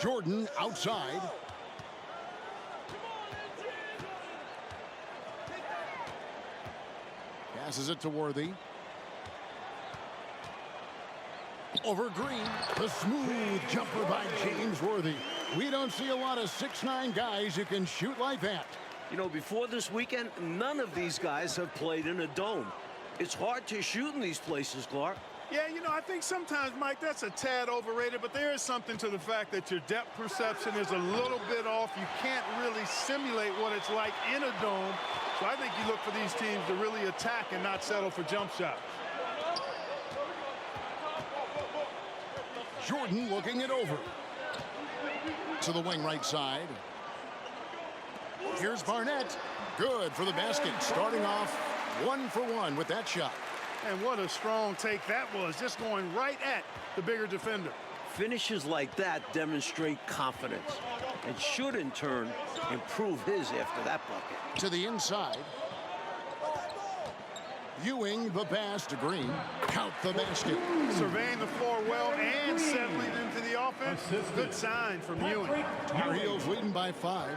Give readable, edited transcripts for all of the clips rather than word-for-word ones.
Jordan outside. Passes it to Worthy. Over Green. The smooth jumper by James Worthy. We don't see a lot of 6'9" guys who can shoot like that. You know, before this weekend, none of these guys have played in a dome. It's hard to shoot in these places, Clark. Yeah, you know, I think sometimes, Mike, that's a tad overrated, but there is something to the fact that your depth perception is a little bit off. You can't really simulate what it's like in a dome. So I think you look for these teams to really attack and not settle for jump shots. Jordan looking it over. To the wing right side. Here's Barnett. Good for the basket. Starting off 1 for 1 with that shot. And what a strong take that was, just going right at the bigger defender. Finishes like that demonstrate confidence and should, in turn, improve his after that bucket. To the inside. Ewing the pass to Green. Count the basket. Surveying the floor well and settling into the offense. Good sign from Ewing. Tar Heels leading by 5.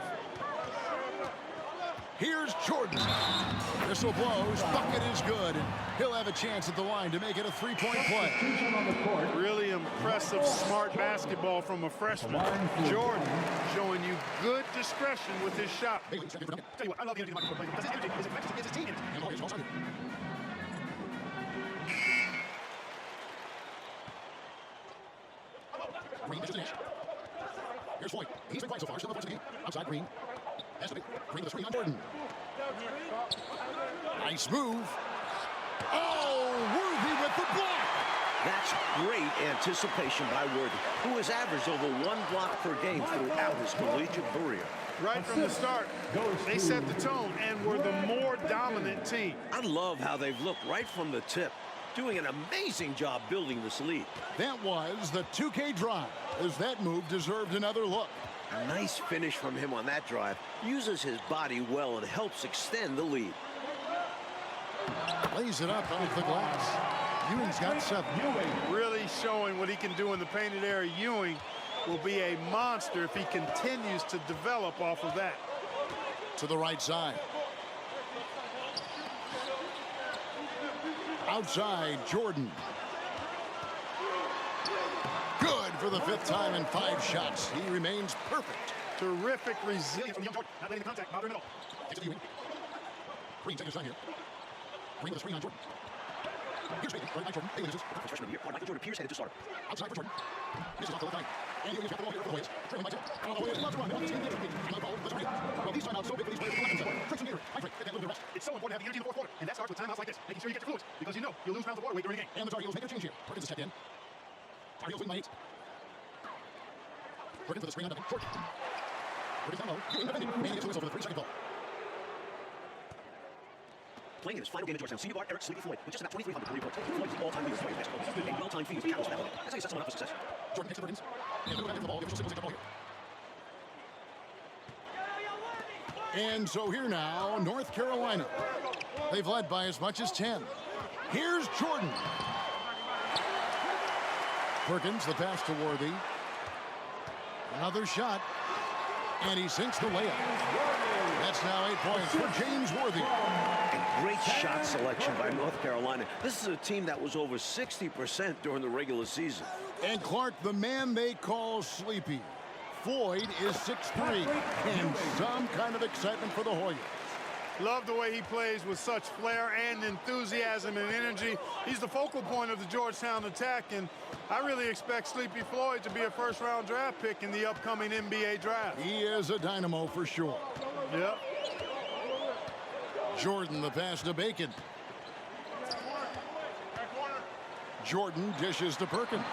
Here's Jordan. Whistle blows. Bucket is good. He'll have a chance at the line to make it a 3-point play. Really impressive, smart basketball from a freshman. Jordan showing you good discretion with his shot. Tell you what, I love the energy of the because his energy is infectious against his team. Green is finished. Here's Floyd. He's been quiet so far. Still in the first game. Outside Green. Has to be. Green with the screen on Jordan. Nice move. Oh, Worthy with the block. That's great anticipation by Worthy, who has averaged over 1 block per game throughout his collegiate career. Right from the start, they set the tone and were the more dominant team. I love how they've looked right from the tip, doing an amazing job building this lead. That was the 2K drive, as that move deserved another look. A nice finish from him on that drive. Uses his body well and helps extend the lead. Lays it up off the glass. Ewing's got 7. Really showing what he can do in the painted area. Ewing will be a monster if he continues to develop off of that. To the right side. Outside, Jordan. Good for the 5th time in 5 shots. He remains perfect. Terrific resilience from young Jordan. Not letting the contact bother him at all. Gets to Ewing. Green takes his time here. Green with a screen on Jordan. Here's Bailey. Right by Jordan. Bailey loses. Freshman of the year. Michael Jordan Pierce headed to start. Outside for Jordan. Misses off the left line. And Ewing's got the ball here for the Hoyas. Trailing by 10. Oh, the Hoyas love to run. They want the team to get another ball. Let's read. Well, these timeouts so big for these players to collect themselves. Drink some Gatorade. High break. Get that little bit of rest. It's so important to have the energy in the 4th quarter. And that starts with timeouts like this. Making sure you get your fluids. Because you know you'll lose rounds of water weight during the game. And the Tar Heels make a change here. Perkins is stepped in. Tar Heels leading by 8. Perkins with a screen on Duncan. Short. Perkins down low. Ewing defending. Manning gets a whistle for the 3-second ball. Playing in his final game at Georgetown, senior guard Eric Sleepy Floyd, with just about 2,300 career points. Floyd is the all-time leader in basketball. A well-timed feed counts that. That's how you set someone up for success. Jordan takes the Perkins. And Lou back to the ball. The official signals take the ball here. And so here now, North Carolina. They've led by as much as 10. Here's Jordan. Perkins, the pass to Worthy. Another shot. And he sinks the layup. That's now 8 points for James Worthy. Great shot selection by North Carolina. This is a team that was over 60% during the regular season. And Clark, the man they call Sleepy. Floyd is 6'3", and some kind of excitement for the Hoyas. Love the way he plays with such flair and enthusiasm and energy. He's the focal point of the Georgetown attack, and I really expect Sleepy Floyd to be a first-round draft pick in the upcoming NBA draft. He is a dynamo for sure. Yep. Jordan, the pass to Bacon. Jordan dishes to Perkins.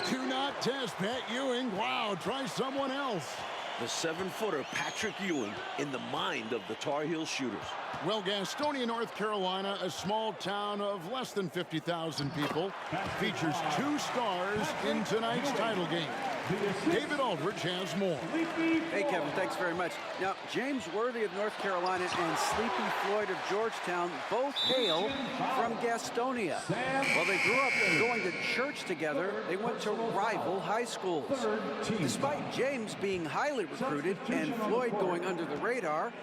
Do not test Pat Ewing. Wow, try someone else. The 7-footer Patrick Ewing in the mind of the Tar Heel shooters. Well, Gastonia, North Carolina, a small town of less than 50,000 people, features 2 stars in tonight's title game. David Aldridge has more. Hey, Kevin, thanks very much. Now, James Worthy of North Carolina and Sleepy Floyd of Georgetown both hail from Gastonia. While they grew up going to church together, they went to rival high schools. Despite James being highly recruited and Floyd going under the radar,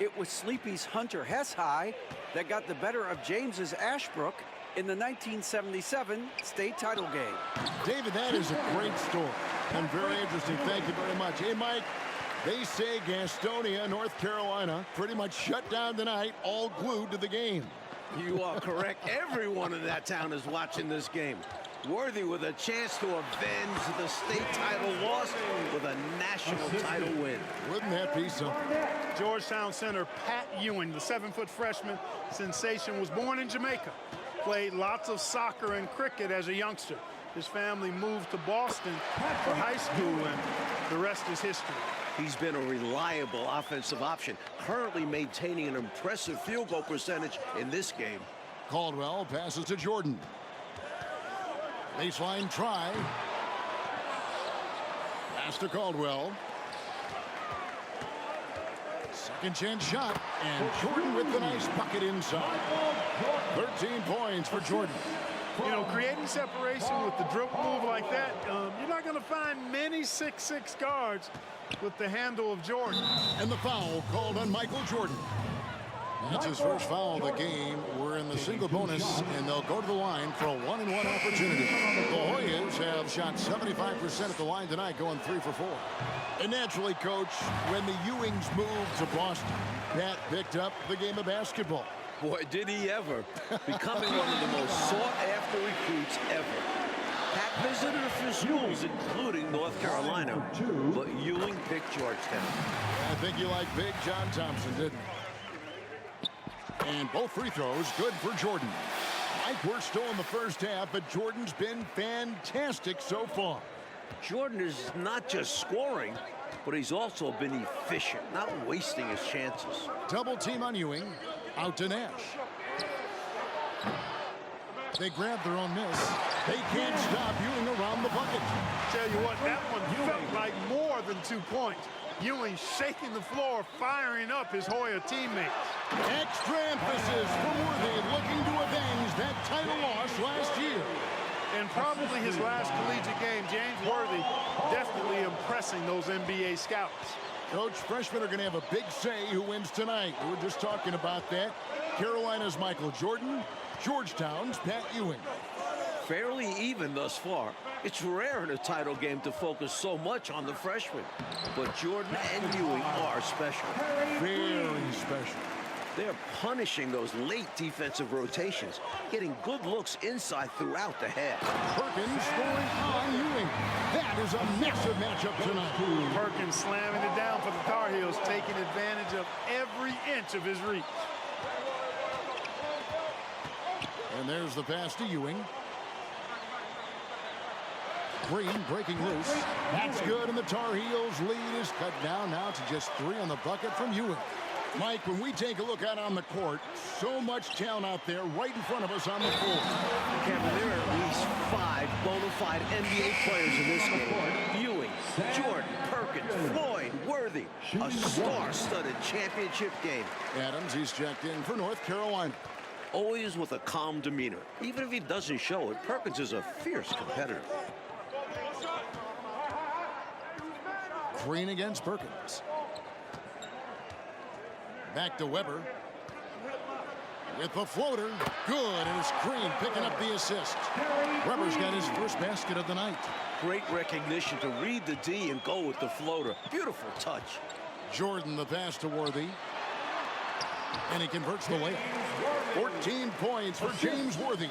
it was Sleepy's Hunter Hess High that got the better of James's Ashbrook in the 1977 state title game. David, that is a great story and very interesting. Thank you very much. Hey, Mike, they say Gastonia, North Carolina, pretty much shut down tonight, all glued to the game. You are correct. Everyone in that town is watching this game. Worthy with a chance to avenge the state title loss with a national title win. Wouldn't that be something? Georgetown center Pat Ewing, the 7-foot freshman sensation, was born in Jamaica. Played lots of soccer and cricket as a youngster. His family moved to Boston for high school, and the rest is history. He's been a reliable offensive option, currently maintaining an impressive field goal percentage in this game. Caldwell passes to Jordan. Baseline try. Pass to Caldwell. Second chance shot, and Jordan with the nice bucket inside. 13 points for Jordan. You know, creating separation with the dribble move like that, you're not going to find many 6'6" guards with the handle of Jordan. And the foul called on Michael Jordan. That's his first foul of the game. We're in the single bonus, and they'll go to the line for a 1-and-1 opportunity. The Hoyas have shot 75% at the line tonight, going 3 for 4. And naturally, Coach, when the Ewings moved to Boston, Pat picked up the game of basketball. Boy, did he ever. Becoming one of the most sought-after recruits ever. Pat visited a few schools, including North Carolina, but Ewing picked Georgetown. I think you like Big John Thompson, didn't you? And both free throws good for Jordan. Mike, we're still in the first half, but Jordan's been fantastic so far. Jordan is not just scoring, but he's also been efficient, not wasting his chances. Double team on Ewing. Out to Nash. They grab their own miss. They can't stop Ewing around the bucket. Tell you what, that one felt like more than 2 points. Ewing shaking the floor, firing up his Hoya teammates. Extra emphasis for Worthy, looking to avenge that title loss last year. And probably his last collegiate game, James Worthy definitely impressing those NBA scouts. Coach, freshmen are going to have a big say who wins tonight. We were just talking about that. Carolina's Michael Jordan, Georgetown's Pat Ewing. Fairly even thus far. It's rare in a title game to focus so much on the freshmen. But Jordan and Ewing are special. Very special. They're punishing those late defensive rotations, getting good looks inside throughout the half. Perkins scoring on Ewing. That is a massive matchup tonight. Perkins slamming it down for the Tar Heels, taking advantage of every inch of his reach. And there's the pass to Ewing. Green breaking loose. That's good, and the Tar Heels lead is cut down now to just 3 on the bucket from Ewing. Mike, when we take a look out on the court, so much talent out there right in front of us on the floor. Kevin, there are at least 5 bona fide NBA players in this game. Ewing, Jordan, Perkins, Floyd, Worthy. A star-studded championship game. Adams, he's checked in for North Carolina. Always with a calm demeanor. Even if he doesn't show it, Perkins is a fierce competitor. Green against Perkins. Back to Weber. With the floater. Good, and it's Green picking up the assist. Weber's got his first basket of the night. Great recognition to read the D and go with the floater. Beautiful touch. Jordan the pass to Worthy. And he converts the layup. 14 points for James Worthy.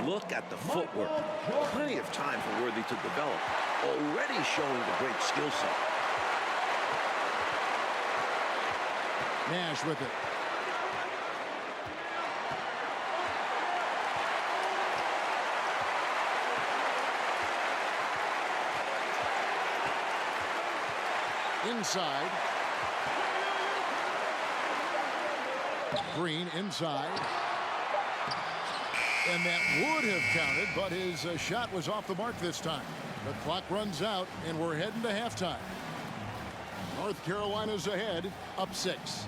Look at the footwork. Plenty of time for Worthy to develop. Already showing the great skill set. Nash with it. Inside. Green inside. And that would have counted, but his shot was off the mark this time. The clock runs out, and we're heading to halftime. North Carolina's ahead, up 6.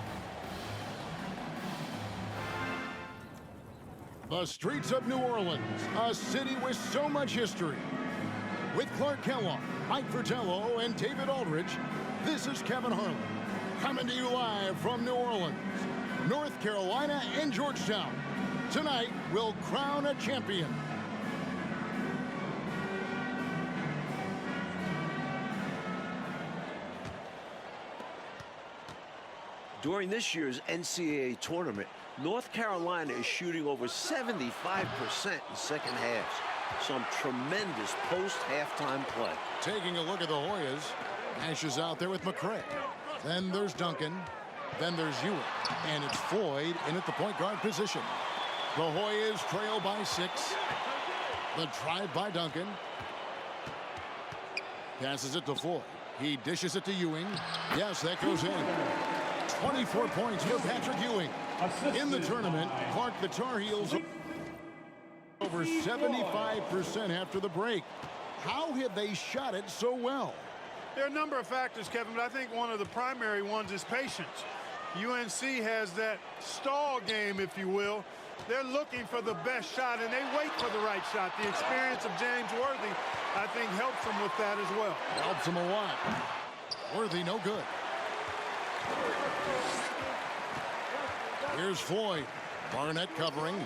The streets of New Orleans, a city with so much history. With Clark Kellogg, Mike Fratello, and David Aldridge, this is Kevin Harlan, coming to you live from New Orleans, North Carolina, and Georgetown. Tonight, we'll crown a champion. During this year's NCAA tournament, North Carolina is shooting over 75% in second halves. Some tremendous post-halftime play. Taking a look at the Hoyas. Nash is out there with McCray. Then there's Duncan. Then there's Ewing. And it's Floyd in at the point guard position. The Hoyas trail by 6. The drive by Duncan. Passes it to Floyd. He dishes it to Ewing. Yes, that goes in. 24 points for Patrick Ewing. In the tournament, Clark, the Tar Heels over 75% after the break. How have they shot it so well? There are a number of factors, Kevin, but I think one of the primary ones is patience. UNC has that stall game, if you will. They're looking for the best shot, and they wait for the right shot. The experience of James Worthy, I think, helps them with that as well. Helps them a lot. Worthy, no good. Here's Floyd. Barnett covering.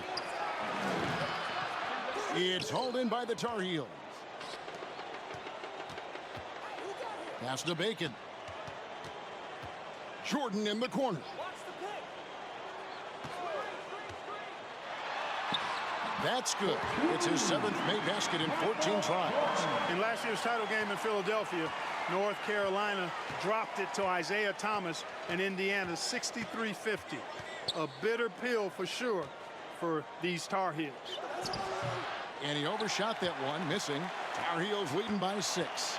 It's hauled in by the Tar Heels. Pass to Bacon. Jordan in the corner. That's good. It's his 7th made basket in 14 tries. In last year's title game in Philadelphia, North Carolina dropped it to Isaiah Thomas and Indiana 63-50. A bitter pill for sure for these Tar Heels. And he overshot that one, missing. Tar Heels leading by 6.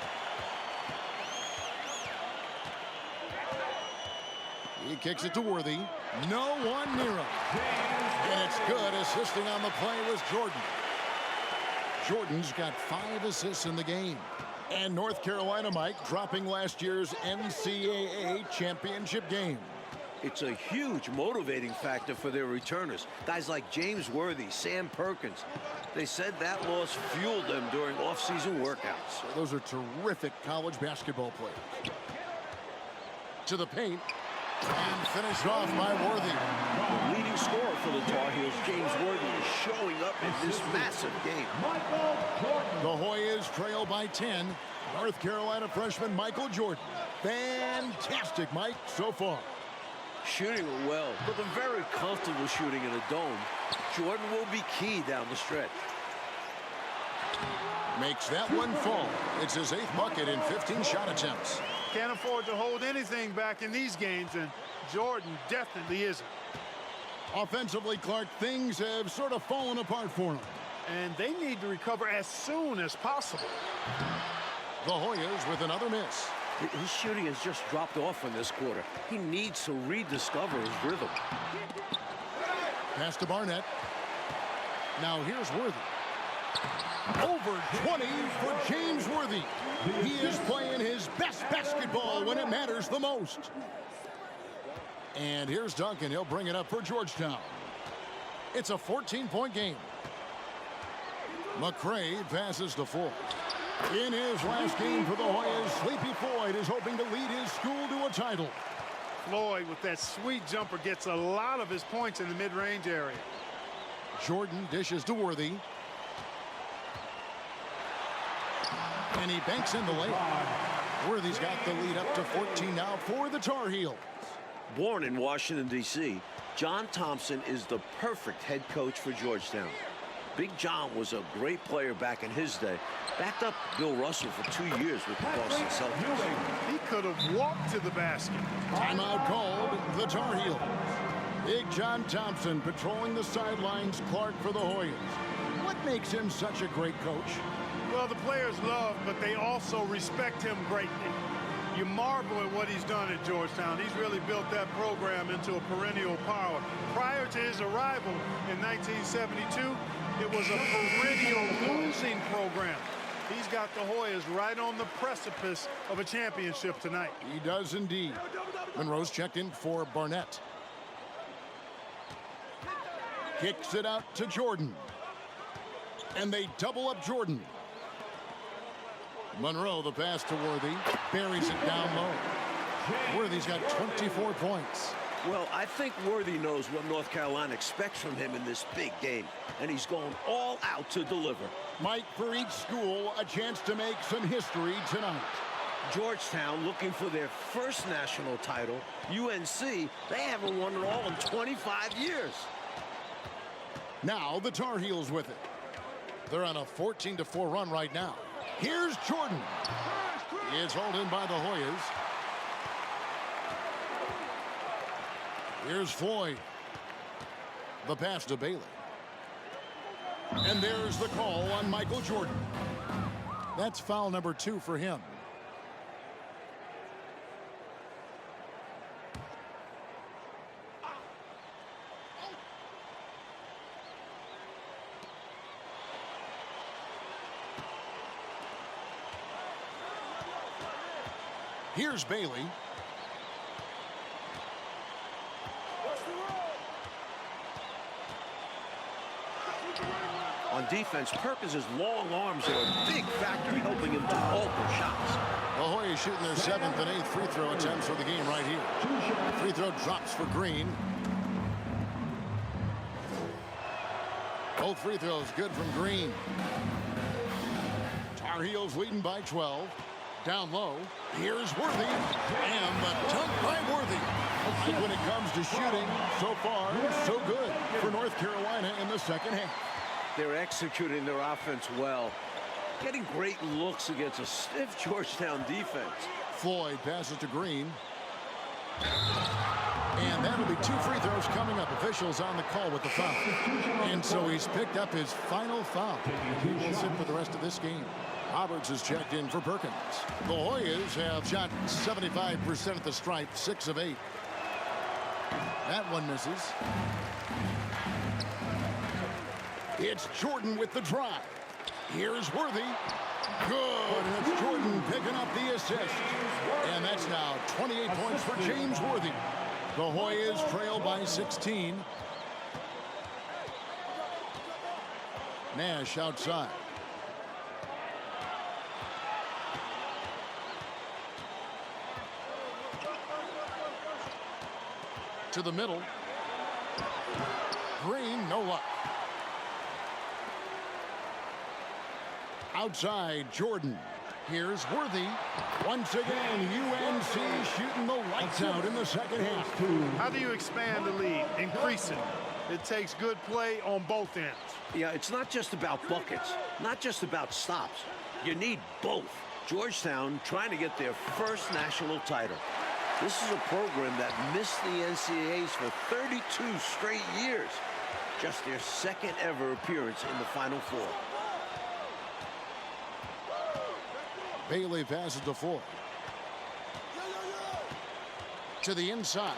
He kicks it to Worthy. No one near him. And it's good. Assisting on the play was Jordan. Jordan's got 5 assists in the game. And North Carolina, Mike, dropping last year's NCAA championship game. It's a huge motivating factor for their returners. Guys like James Worthy, Sam Perkins. They said that loss fueled them during off-season workouts. Those are terrific college basketball players. To the paint. And finished off by Worthy. The leading scorer for the Tar Heels, James Worthy, is showing up in this massive game. The Hoyas trail by 10. North Carolina freshman Michael Jordan. Fantastic, Mike, so far. Shooting well, but they're very comfortable shooting in a dome. Jordan will be key down the stretch. Makes that one fall. It's his 8th bucket in 15 shot attempts. Can't afford to hold anything back in these games, and Jordan definitely isn't. Offensively, Clark, things have sort of fallen apart for him. And they need to recover as soon as possible. The Hoyas with another miss. His shooting has just dropped off in this quarter. He needs to rediscover his rhythm. Pass to Barnett. Now here's Worthy. Over 20 for James Worthy. He is playing his best basketball when it matters the most. And here's Duncan. He'll bring it up for Georgetown. It's a 14-point game. McCray passes to Floyd. In his last game for the Hoyas, Sleepy Floyd is hoping to lead his school to a title. Floyd, with that sweet jumper, gets a lot of his points in the mid-range area. Jordan dishes to Worthy. And he banks in the layup. Worthy's got the lead up to 14 now for the Tar Heels. Born in Washington, D.C., John Thompson is the perfect head coach for Georgetown. Big John was a great player back in his day. Backed up Bill Russell for 2 years with the Boston Celtics. He could have walked to the basket. Timeout called, the Tar Heels. Big John Thompson patrolling the sidelines, Clark for the Hoyas. What makes him such a great coach? Well, the players love, but they also respect him greatly. You marvel at what he's done at Georgetown. He's really built that program into a perennial power. Prior to his arrival in 1972, it was a perennial losing program. He's got the Hoyas right on the precipice of a championship tonight. He does indeed. Monroe's checked in for Barnett. Kicks it out to Jordan. And they double up Jordan. Monroe, the pass to Worthy, buries it down low. Worthy's got 24 points. Well, I think Worthy knows what North Carolina expects from him in this big game, and he's going all out to deliver. Mike, for each school, a chance to make some history tonight. Georgetown looking for their first national title. UNC, they haven't won it all in 25 years. Now the Tar Heels with it. They're on a 14-4 run right now. Here's Jordan. It's hauled in by the Hoyas. Here's Floyd. The pass to Bailey. And there's the call on Michael Jordan. That's foul number 2 for him. Here's Bailey. On defense, Perkins' long arms are a big factor helping him to alter shots. The Hoyas shooting their 7th and 8th free throw attempts for the game right here. Free throw drops for Green. Both free throws good from Green. Tar Heels leading by 12. Down low, here's Worthy, and the dunk by Worthy. And when it comes to shooting, so far, so good for North Carolina in the second half. They're executing their offense well, getting great looks against a stiff Georgetown defense. Floyd passes to Green. And that'll be 2 free throws coming up. Officials on the call with the foul. And so he's picked up his final foul. He will sit for the rest of this game. Roberts is checked in for Perkins. The Hoyas have shot 75% at the stripe, 6 of 8. That one misses. It's Jordan with the drive. Here's Worthy. Good. And it's Jordan picking up the assist. And that's now 28 points for James Worthy. The Hoyas trail by 16. Nash outside. To the middle. Green, no luck. Outside, Jordan. Here's Worthy. Once again, UNC shooting the lights out in the second half. How do you expand the lead? Increase it. It takes good play on both ends. Yeah, it's not just about buckets, not just about stops. You need both. Georgetown trying to get their first national title. This is a program that missed the NCAAs for 32 straight years. Just their second ever appearance in the Final Four. Bailey passes to Floyd. To the inside.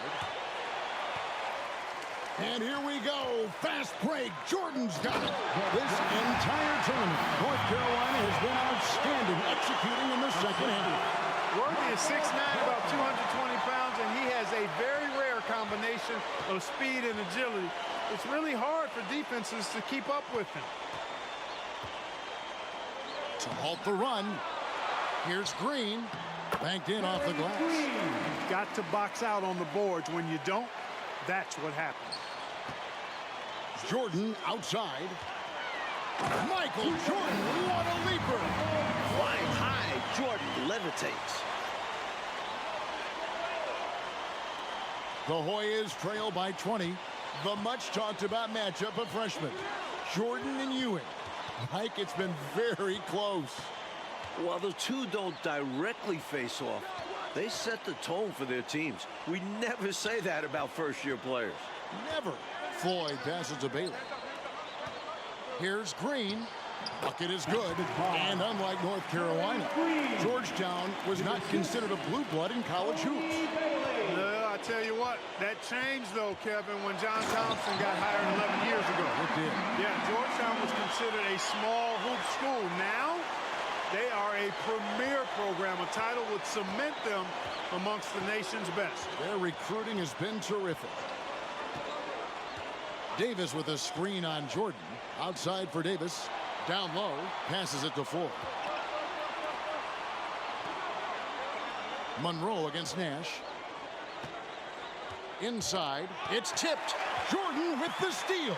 And here we go. Fast break. Jordan's got it. This entire tournament, North Carolina has been outstanding executing in the second half. Worthy is 6'9", about 220 pounds, and he has a very rare combination of speed and agility. It's really hard for defenses to keep up with him. To halt the run, here's Green. Banked in off the glass. You've got to box out on the boards. When you don't, that's what happens. Jordan outside. Michael Jordan, what a leaper. Flying high, Jordan levitates. The Hoyas trail by 20. The much talked about matchup of freshmen, Jordan and Ewing. Mike, it's been very close. While the two don't directly face off, they set the tone for their teams. We never say that about first-year players. Never. Floyd passes to Bailey. Here's Green. Bucket is good, and unlike North Carolina, Georgetown was not considered a blue blood in college hoops. I tell you what, that changed though, Kevin, when John Thompson got hired 11 years ago. It did. Yeah, Georgetown was considered a small hoop school. Now, they are a premier program. A title would cement them amongst the nation's best. Their recruiting has been terrific. Davis with a screen on Jordan. Outside for Davis. Down low, passes it to Ford. Monroe against Nash. Inside, it's tipped. Jordan with the steal.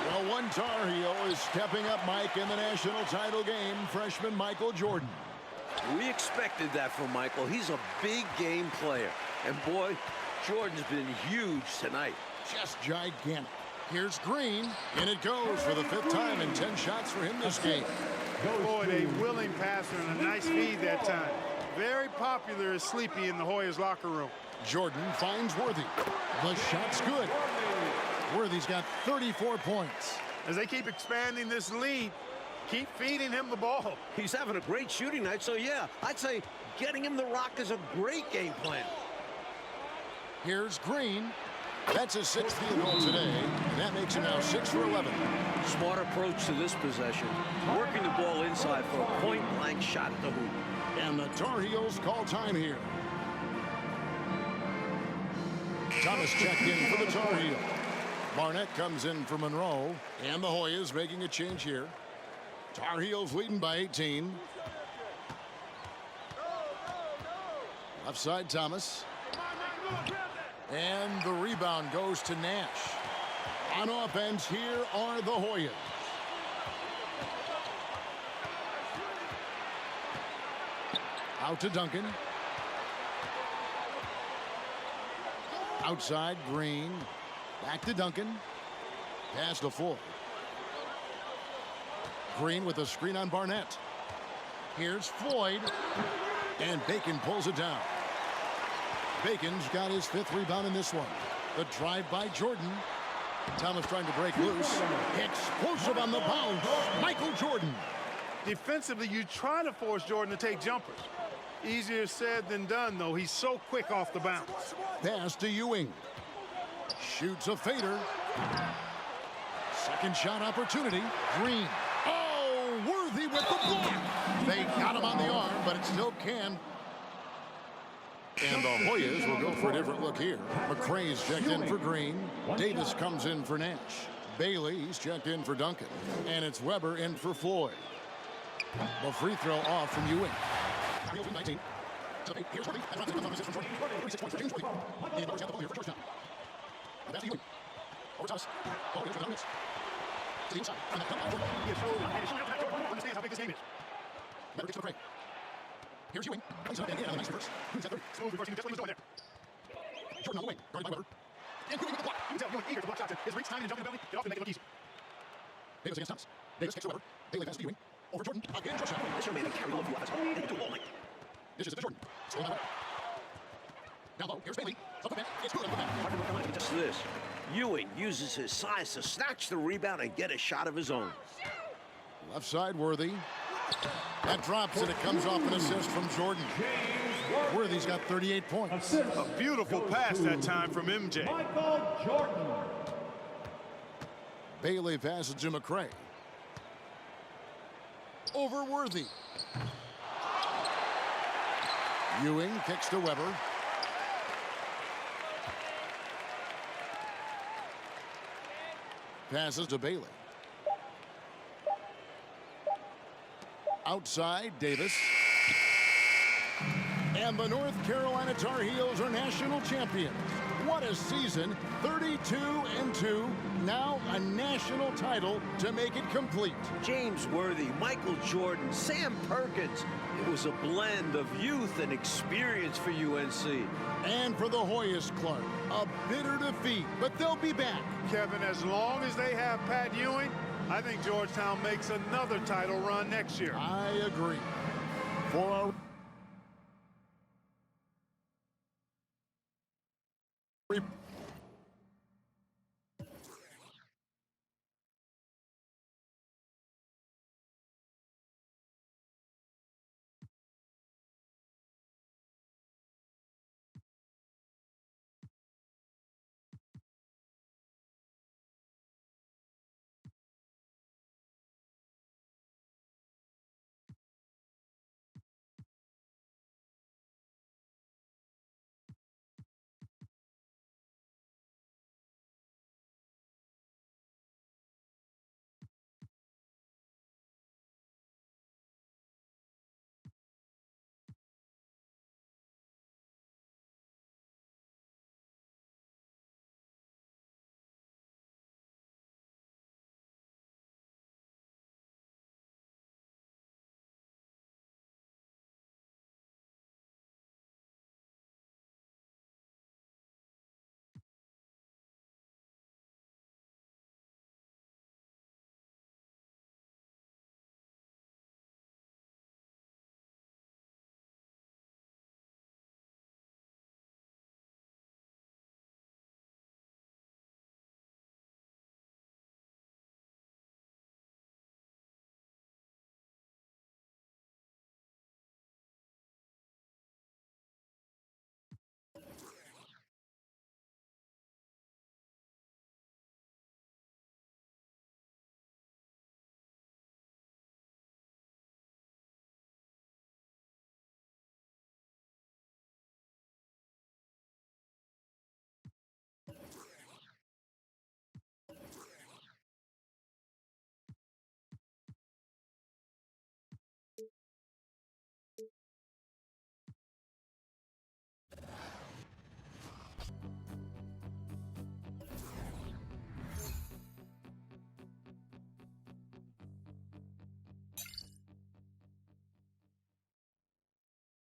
Well, one Tar Heel is stepping up, Mike, in the national title game. Freshman Michael Jordan. We expected that from Michael. He's a big game player. And boy, Jordan's been huge tonight. Just gigantic. Here's Green, and it goes for the 5th time in 10 shots for him this game. Boy, a willing passer and a nice feed that time. Very popular as Sleepy in the Hoyas locker room. Jordan finds Worthy. The shot's good. Worthy's got 34 points. As they keep expanding this lead, keep feeding him the ball. He's having a great shooting night, so yeah, I'd say getting him the rock is a great game plan. Here's Green. That's his 6th field goal today, and that makes him now 6 for 11. Smart approach to this possession. Working the ball inside for a point-blank shot at the hoop. And the Tar Heels call time here. Thomas checked in for the Tar Heel. Barnett comes in for Monroe, and the Hoyas making a change here. Tar Heels leading by 18. Left side, Thomas. And the rebound goes to Nash. On offense, here are the Hoyas. Out to Duncan. Outside, Green. Back to Duncan. Pass to Ford. Green with a screen on Barnett. Here's Floyd. And Bacon pulls it down. Bacon's got his 5th rebound in this one. The drive by Jordan. Thomas trying to break loose. Explosive on the bounce. Michael Jordan. Defensively, you try to force Jordan to take jumpers. Easier said than done, though. He's so quick off the bounce. Pass to Ewing. Shoots a fader. Second shot opportunity. Green. Oh, Worthy with the block. They got him on the arm, but it still can. And the Hoyas will go for a different look here. McCray's checked in for Green. Davis comes in for Nash. Bailey's checked in for Duncan. And it's Weber in for Floyd. The free throw off from Ewing. 19. Here's Worthy. And from Jordan. 36 points for James Worthy. And Weber's got the ball here for Georgetown. That's Ewing. Over to us. Oh, here's the to the inside. And that comes out. He is so Jordan understands how big this game is. Weber gets to McCray. Here's Ewing. Plays up and in on the nice reverse. Ewing's at 30. Smooth reversing. Just what he was doing there. Jordan on the wing. Guarded by Weber. And Ewing with the block. You can tell Ewing eager to block shots. His reach, timing, and jumping ability, they often make it look easy. Davis against Thomas. Davis kicks to Weber. Bailey passes to Ewing. Over Jordan. Again, Georgetown. This young man can carry all of you offensively. They can do it all night. Dishes it to Jordan. Stolen by Weber. Down low. Here's Bailey. Up the man. It's good. Up the man. Just this. Ewing uses his size to snatch the rebound and get a shot of his own. Left side, Worthy. That drops, and it comes off an assist from Jordan. Worthy's got 38 points. A beautiful pass that time from MJ. Michael Jordan. Bailey passes to McCray. Over Worthy. Ewing kicks to Weber. Passes to Bailey. Outside, Davis. And the North Carolina Tar Heels are national champions. What a season, 32-2. Now a national title to make it complete. James Worthy, Michael Jordan, Sam Perkins. It was a blend of youth and experience for UNC. And for the Hoyas, Clark, a bitter defeat, but they'll be back. Kevin, as long as they have Pat Ewing, I think Georgetown makes another title run next year. I agree. For our